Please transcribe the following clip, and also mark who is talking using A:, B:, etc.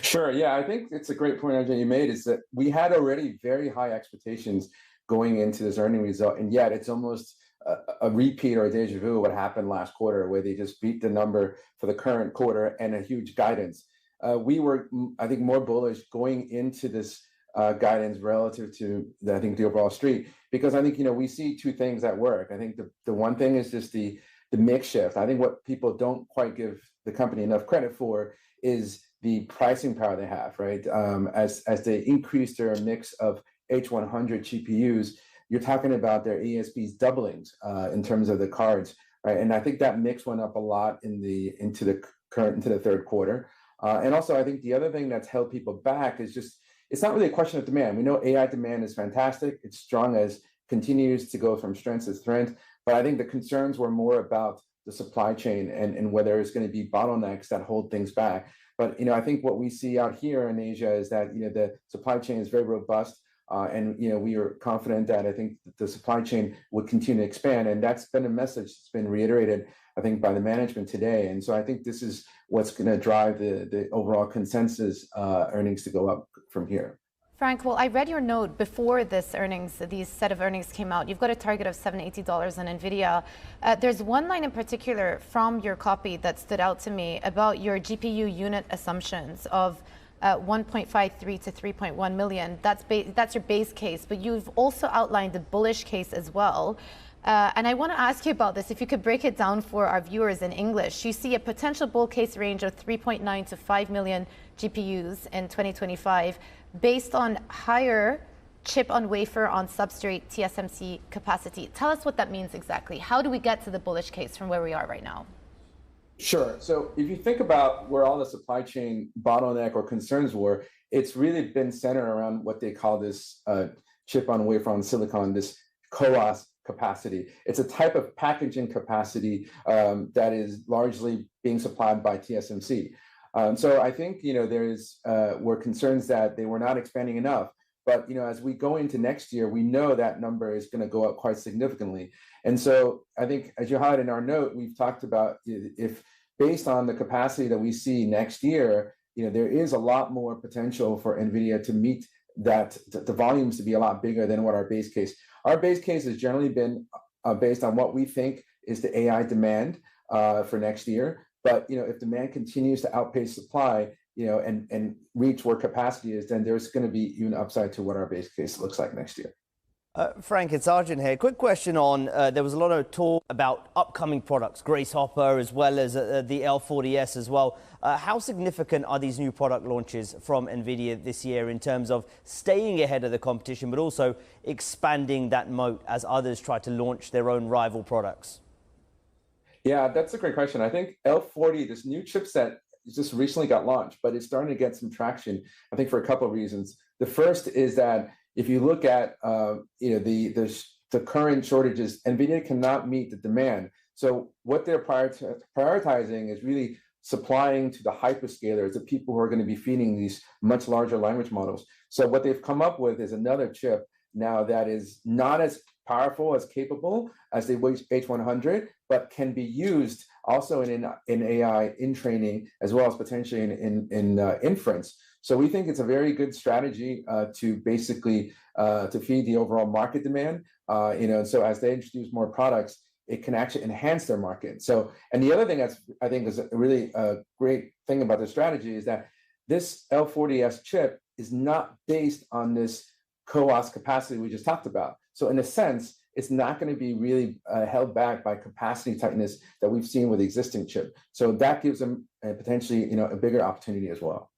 A: Sure. Yeah, I think it's a great point, Ajay, you made is that we had already very high expectations going into this earning result, and yet it's almost a repeat or a deja vu of what happened last quarter, where they just beat the number for the current quarter and a huge guidance. We were, I think, more bullish going into this guidance relative to I think the overall street, because I think we see two things at work. I think the one thing is just the mix shift. I think what people don't quite give the company enough credit for is the pricing power they have, right? As they increase their mix of H100 GPUs, you're talking about their ASPs doublings in terms of the cards, right? And I think that mix went up a lot into the third quarter. And also, I think the other thing that's held people back is just it's not really a question of demand. We know AI demand is fantastic; it's strong as continues to go from strength to strength. But I think the concerns were more about the supply chain and whether there's going to be bottlenecks that hold things back. But I think what we see out here in Asia is that the supply chain is very robust, and we are confident that I think the supply chain would continue to expand, and that's been a message that's been reiterated, I think, by the management today. And so I think this is what's going to drive the overall consensus earnings to go up from here.
B: Frank, well, I read your note before these set of earnings came out. You've got a target of $780 on Nvidia. There's one line in particular from your copy that stood out to me about your GPU unit assumptions of 1.53 to 3.1 million. That's your base case, but you've also outlined the bullish case as well. And I want to ask you about this. If you could break it down for our viewers in English, you see a potential bull case range of 3.9 to 5 million GPUs in 2025 based on higher chip on wafer on substrate TSMC capacity. Tell us what that means exactly. How do we get to the bullish case from where we are right now?
A: Sure. So if you think about where all the supply chain bottleneck or concerns were, it's really been centered around what they call this chip on wafer on silicon, this CoWoS capacity. It's a type of packaging capacity that is largely being supplied by TSMC. So I think were concerns that they were not expanding enough. But as we go into next year, we know that number is going to go up quite significantly. And so I think, as you highlighted in our note, we've talked about if based on the capacity that we see next year, there is a lot more potential for Nvidia to meet that the volumes to be a lot bigger than what our base case. Our base case has generally been based on what we think is the AI demand for next year. But if demand continues to outpace supply, and reach where capacity is, then there's going to be even upside to what our base case looks like next year.
C: Frank, it's Arjun here. Quick question on, there was a lot of talk about upcoming products, Grace Hopper, as well as the L40S as well. How significant are these new product launches from Nvidia this year in terms of staying ahead of the competition, but also expanding that moat as others try to launch their own rival products?
A: Yeah, that's a great question. I think L40, this new chipset, just recently got launched, but it's starting to get some traction, I think, for a couple of reasons. The first is that if you look at the current shortages, Nvidia cannot meet the demand. So what they're prioritizing is really supplying to the hyperscalers, the people who are going to be feeding these much larger language models. So what they've come up with is another chip now that is not as powerful, as capable as the H100, but can be used also in AI, in training, as well as potentially in inference. So we think it's a very good strategy to basically to feed the overall market demand. So as they introduce more products, it can actually enhance their market. So, and the other thing that's I think is a really great thing about the strategy is that this L40S chip is not based on this CoWoS capacity we just talked about. So in a sense, it's not going to be really held back by capacity tightness that we've seen with the existing chip. So that gives them potentially a bigger opportunity as well.